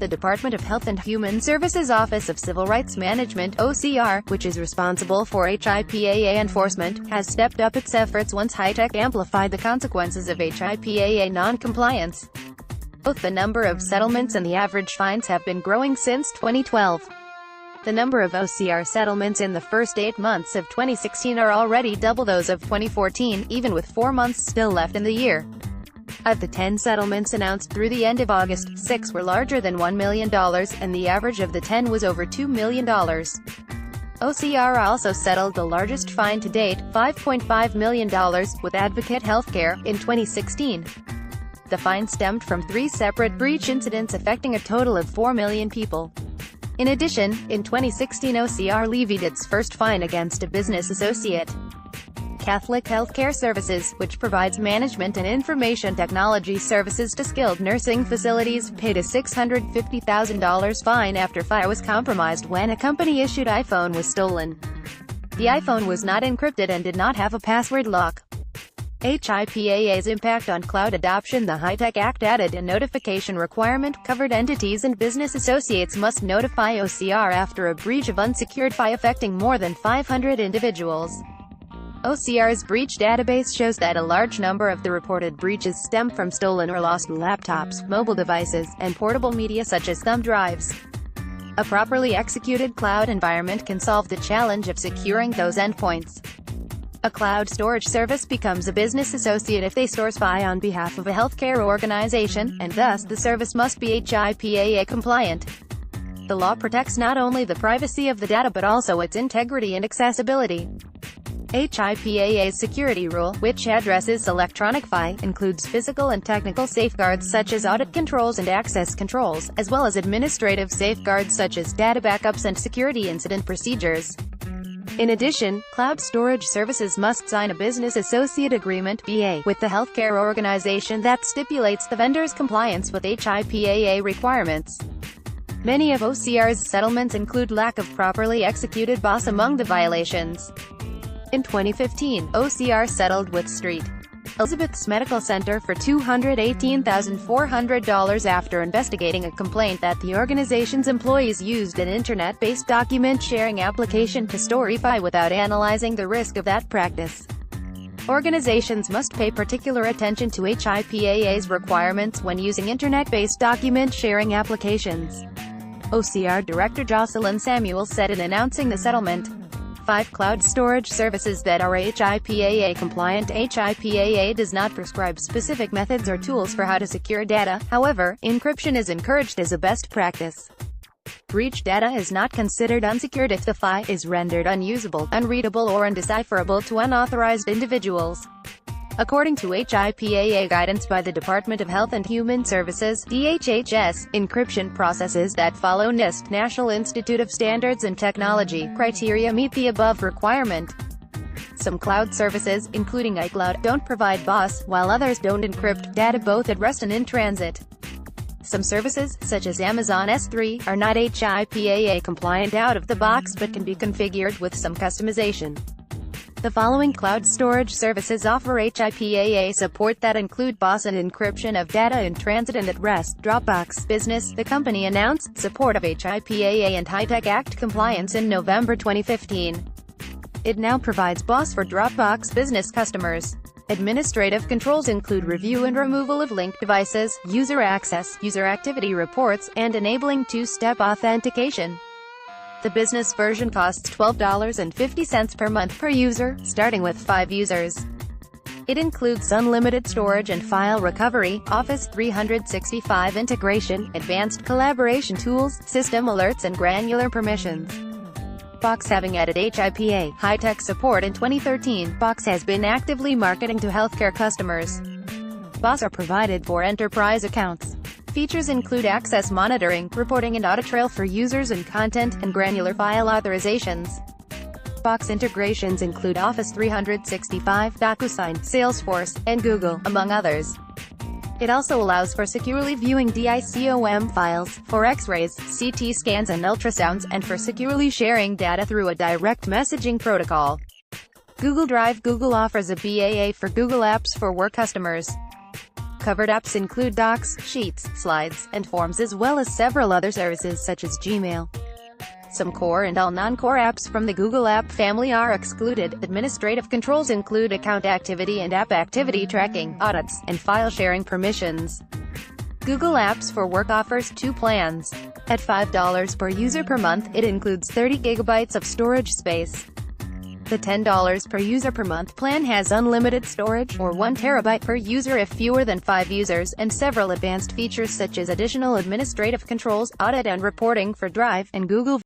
the Department of Health and Human Services Office of Civil Rights Management (OCR), which is responsible for HIPAA enforcement, has stepped up its efforts once HITECH amplified the consequences of HIPAA non-compliance. Both the number of settlements and the average fines have been growing since 2012. The number of OCR settlements in the first 8 months of 2016 are already double those of 2014, even with 4 months still left in the year. Of the 10 settlements announced through the end of August, 6 were larger than $1 million, and the average of the 10 was over $2 million. OCR also settled the largest fine to date, $5.5 million, with Advocate Healthcare, in 2016. The fine stemmed from 3 separate breach incidents affecting a total of 4 million people. In addition, in 2016 OCR levied its first fine against a business associate. Catholic Healthcare Services, which provides management and information technology services to skilled nursing facilities, paid a $650,000 fine after FIA was compromised when a company-issued iPhone was stolen. The iPhone was not encrypted and did not have a password lock. HIPAA's impact on cloud adoption. The HITECH Act added a notification requirement. Covered entities and business associates must notify OCR after a breach of unsecured FI affecting more than 500 individuals. OCR's breach database shows that a large number of the reported breaches stem from stolen or lost laptops, mobile devices, and portable media such as thumb drives. A properly executed cloud environment can solve the challenge of securing those endpoints. A cloud storage service becomes a business associate if they store FI on behalf of a healthcare organization, and thus the service must be HIPAA compliant. The law protects not only the privacy of the data but also its integrity and accessibility. HIPAA's security rule, which addresses electronic FI, includes physical and technical safeguards such as audit controls and access controls, as well as administrative safeguards such as data backups and security incident procedures. In addition, cloud storage services must sign a business associate agreement (BA) with the healthcare organization that stipulates the vendor's compliance with HIPAA requirements. Many of OCR's settlements include lack of properly executed BOSS among the violations. In 2015, OCR settled with St. Elizabeth's Medical Center for $218,400 after investigating a complaint that the organization's employees used an internet-based document-sharing application to store FI without analyzing the risk of that practice. Organizations must pay particular attention to HIPAA's requirements when using internet-based document-sharing applications. OCR Director Jocelyn Samuel said in announcing the settlement, 5 cloud storage services that are HIPAA compliant. HIPAA does not prescribe specific methods or tools for how to secure data, however, encryption is encouraged as a best practice. Breach data is not considered unsecured if the FI is rendered unusable, unreadable or undecipherable to unauthorized individuals. According to HIPAA guidance by the Department of Health and Human Services (DHHS), encryption processes that follow NIST National Institute of Standards and Technology criteria meet the above requirement. Some cloud services, including iCloud, don't provide BOSS, while others don't encrypt data both at rest and in transit. Some services, such as Amazon S3, are not HIPAA compliant out of the box but can be configured with some customization. The following cloud storage services offer HIPAA support that include BOSS and encryption of data in transit and at rest. Dropbox Business. The company announced support of HIPAA and HITECH Act compliance in November 2015. It now provides BOSS for Dropbox Business customers. Administrative controls include review and removal of linked devices, user access, user activity reports, and enabling two-step authentication. The business version costs $12.50 per month per user, starting with 5 users. It includes unlimited storage and file recovery, Office 365 integration, advanced collaboration tools, system alerts and granular permissions. Box having added HIPAA HITECH support in 2013, Box has been actively marketing to healthcare customers. BOSS are provided for enterprise accounts. Features include access monitoring, reporting and audit trail for users and content, and granular file authorizations. Box integrations include Office 365, DocuSign, Salesforce, and Google, among others. It also allows for securely viewing DICOM files, for X-rays, CT scans and ultrasounds, and for securely sharing data through a direct messaging protocol. Google Drive. Google offers a BAA for Google Apps for work customers. Covered apps include Docs, Sheets, Slides, and Forms, as well as several other services such as Gmail. Some core and all non-core apps from the Google app family are excluded. Administrative controls include account activity and app activity tracking, audits, and file sharing permissions. Google Apps for Work offers 2 plans. At $5 per user per month, it includes 30 gigabytes of storage space. The $10 per user per month plan has unlimited storage, or 1 terabyte per user if fewer than 5 users, and several advanced features such as additional administrative controls, audit and reporting for Drive, and Google